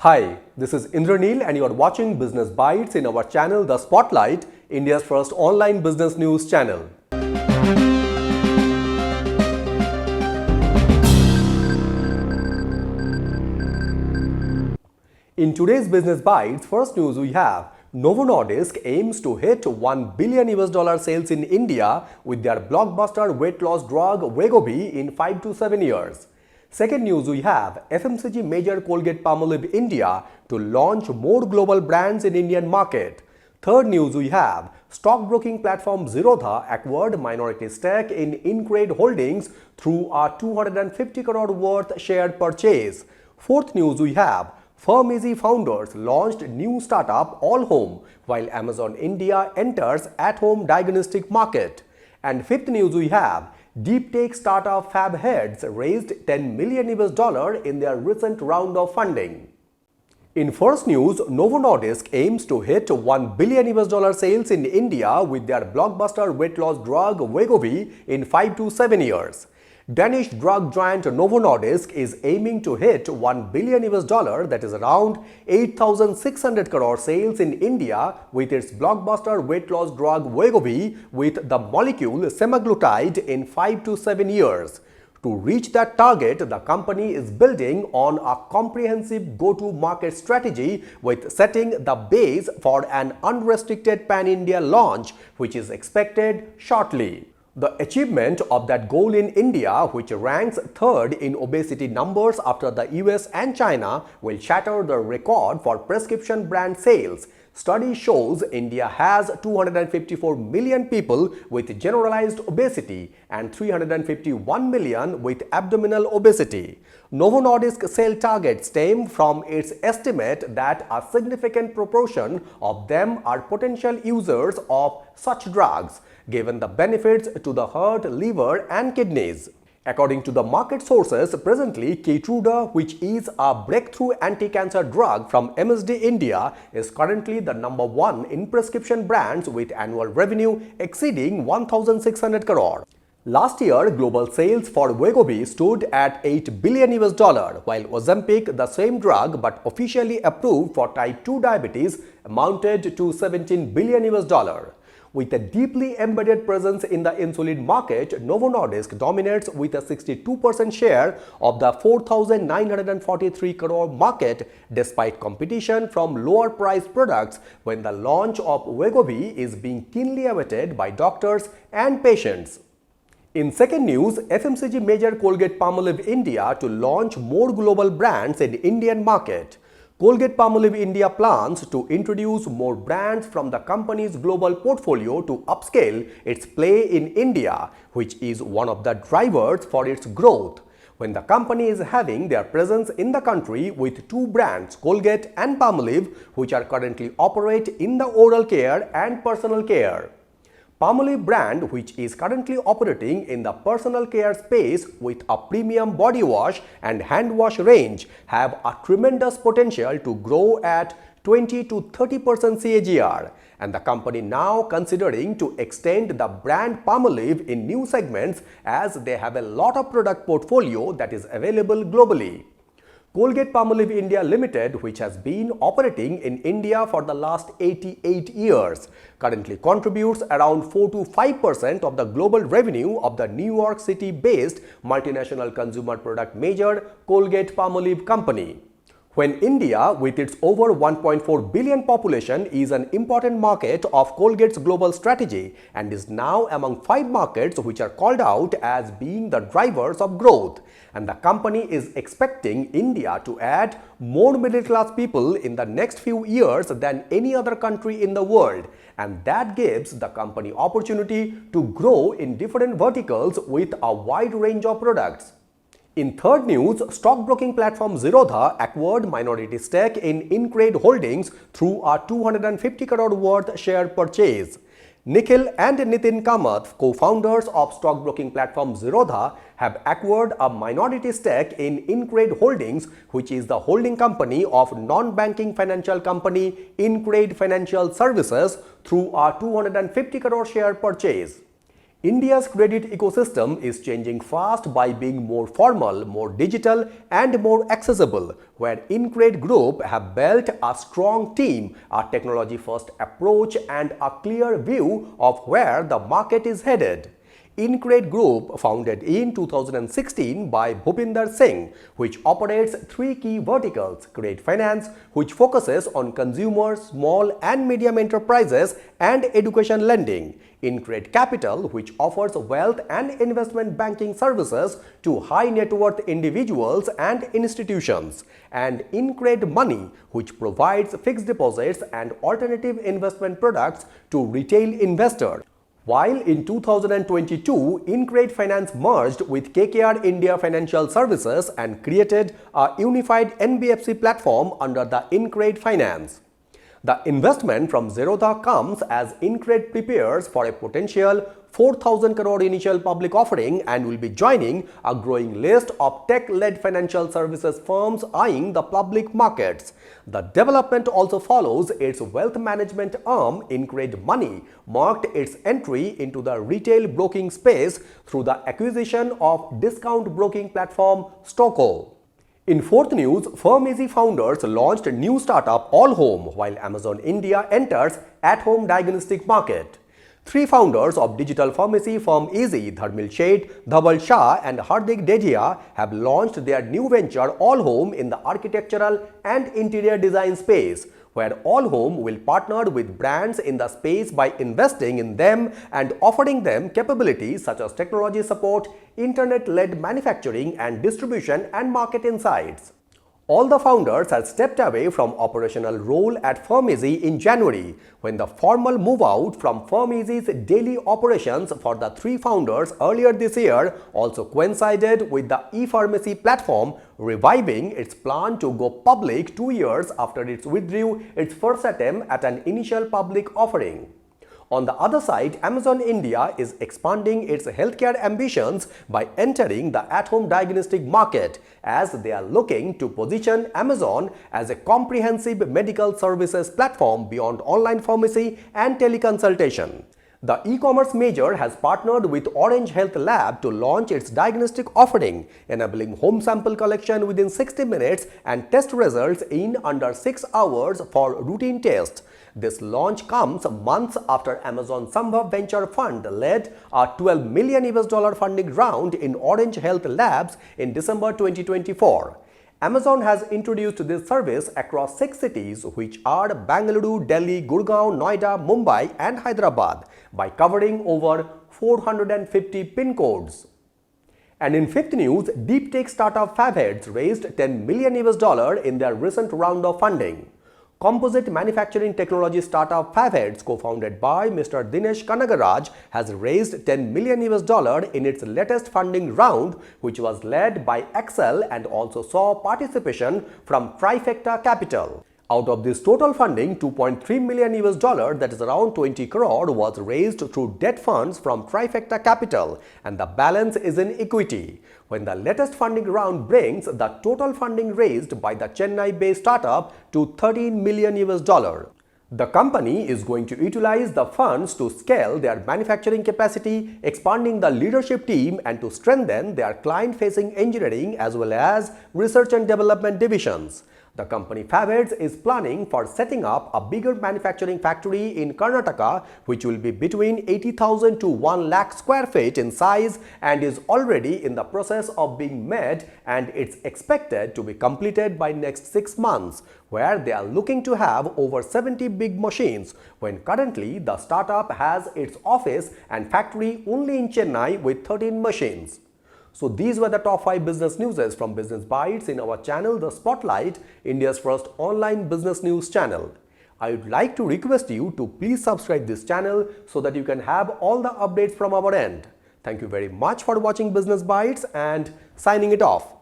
Hi, this is Indranil and you are watching Business Bites in our channel The Spotlight, India's first online business news channel. In today's Business Bites, first news we have Novon aims to hit $1 billion sales in India with their blockbuster weight loss drug Wegovy in 5 to 7 years. Second news we have FMCG major Colgate-Palmolive India to launch more global brands in Indian market. Third news we have stockbroking platform Zerodha acquired minority stake in InCred Holdings through a 250 crore worth share purchase. Fourth news we have Firmeasy founders launched new startup AllHome while Amazon India enters at-home diagnostic market. And fifth news we have deep tech startup Fabheads raised $10 million in their recent round of funding. In first news, Novon aims to hit $1 billion sales in India with their blockbuster weight loss drug Wegovy in 5 to 7 years. Danish drug giant Novo Nordisk is aiming to hit $1 billion, that is around 8,600 crore sales in India with its blockbuster weight loss drug Wegovy with the molecule semaglutide in 5 to 7 years. To reach that target, the company is building on a comprehensive go-to-market strategy with setting the base for an unrestricted pan-India launch, which is expected shortly. The achievement of that goal in India, which ranks third in obesity numbers after the US and China, will shatter the record for prescription brand sales. Study shows India has 254 million people with generalized obesity and 351 million with abdominal obesity. Novo Nordisk sales targets stem from its estimate that a significant proportion of them are potential users of such drugs, given the benefits to the heart, liver and kidneys. According to the market sources, presently Keytruda, which is a breakthrough anti-cancer drug from MSD India, is currently the number one in prescription brands with annual revenue exceeding 1,600 crore. Last year, global sales for Wegovy stood at $8 billion, while Ozempic, the same drug but officially approved for type 2 diabetes, amounted to $17 billion. With a deeply embedded presence in the insulin market, Novo Nordisk dominates with a 62% share of the 4,943 crore market despite competition from lower priced products when the launch of Wegovy is being keenly awaited by doctors and patients. In second news, FMCG major Colgate-Palmolive India to launch more global brands in Indian market. Colgate-Palmolive India plans to introduce more brands from the company's global portfolio to upscale its play in India, which is one of the drivers for its growth. When the company is having their presence in the country with two brands, Colgate and Palmolive, which are currently operate in the oral care and personal care. Palmolive brand, which is currently operating in the personal care space with a premium body wash and hand wash range, have a tremendous potential to grow at 20 to 30% CAGR, and the company now considering to extend the brand Palmolive in new segments as they have a lot of product portfolio that is available globally. Colgate-Palmolive India Limited, which has been operating in India for the last 88 years, currently contributes around 4 to 5% of the global revenue of the New York City-based multinational consumer product major Colgate-Palmolive Company. When India, with its over 1.4 billion population, is an important market of Colgate's global strategy and is now among 5 markets which are called out as being the drivers of growth. And the company is expecting India to add more middle-class people in the next few years than any other country in the world. And that gives the company opportunity to grow in different verticals with a wide range of products. In third news, stockbroking platform Zerodha acquired minority stake in InCred Holdings through a 250 crore worth share purchase. Nikhil and Nithin Kamath, co-founders of stockbroking platform Zerodha, have acquired a minority stake in InCred Holdings, which is the holding company of non-banking financial company InCred Financial Services, through a 250 crore share purchase. India's credit ecosystem is changing fast by being more formal, more digital, and more accessible, where InCred Group have built a strong team, a technology-first approach, and a clear view of where the market is headed. InCred Group, founded in 2016 by Bhupinder Singh, which operates three key verticals: Credit Finance, which focuses on consumers, small and medium enterprises, and education lending; InCred Capital, which offers wealth and investment banking services to high net worth individuals and institutions; and InCred Money, which provides fixed deposits and alternative investment products to retail investors. While in 2022, InCred Finance merged with KKR India Financial Services and created a unified NBFC platform under the InCred Finance. The investment from Zerodha comes as InCred prepares for a potential 4,000 crore initial public offering and will be joining a growing list of tech-led financial services firms eyeing the public markets. The development also follows its wealth management arm, InCred Money, marked its entry into the retail broking space through the acquisition of discount broking platform Stoko. In fourth news, FirmEasy founders launched new startup AllHome, while Amazon India enters at-home diagnostic market. Three founders of digital pharmacy firm Easy, Dharmil Sheth, Dhaval Shah, and Hardik Dedhia, have launched their new venture AllHome in the architectural and interior design space, where AllHome will partner with brands in the space by investing in them and offering them capabilities such as technology support, internet-led manufacturing and distribution, and market insights. All the founders have stepped away from operational role at FirmEasy in January, when the formal move out from FirmEasy's daily operations for the three founders earlier this year also coincided with the e-pharmacy platform reviving its plan to go public 2 years after it withdrew its first attempt at an initial public offering. On the other side, Amazon India is expanding its healthcare ambitions by entering the at-home diagnostic market, as they are looking to position Amazon as a comprehensive medical services platform beyond online pharmacy and teleconsultation. The e-commerce major has partnered with Orange Health Lab to launch its diagnostic offering, enabling home sample collection within 60 minutes and test results in under 6 hours for routine tests. This launch comes months after Amazon Sambhav Venture Fund led a $12 million funding round in Orange Health Labs in December 2024. Amazon has introduced this service across 6 cities, which are Bangalore, Delhi, Gurgaon, Noida, Mumbai, and Hyderabad, by covering over 450 pin codes. And in fifth news, deep tech startup Fabheads raised $10 million in their recent round of funding. Composite manufacturing technology startup Fabheads, co-founded by Mr. Dinesh Kanagaraj, has raised $10 million in its latest funding round, which was led by Excel and also saw participation from Trifecta Capital. Out of this total funding, $2.3 million, that is around 20 crore, was raised through debt funds from Trifecta Capital, and the balance is in equity. When the latest funding round brings the total funding raised by the Chennai-based startup to $13 million. The company is going to utilize the funds to scale their manufacturing capacity, expanding the leadership team, and to strengthen their client-facing engineering as well as research and development divisions. The company Fabheads is planning for setting up a bigger manufacturing factory in Karnataka, which will be between 80,000 to 1 lakh square feet in size, and is already in the process of being made, and it's expected to be completed by next 6 months, where they are looking to have over 70 big machines, when currently the startup has its office and factory only in Chennai with 13 machines. So these were the top 5 business newses from Business Bytes in our channel The Spotlight, India's first online business news channel. I would like to request you to please subscribe this channel so that you can have all the updates from our end. Thank you very much for watching Business Bytes, and signing it off.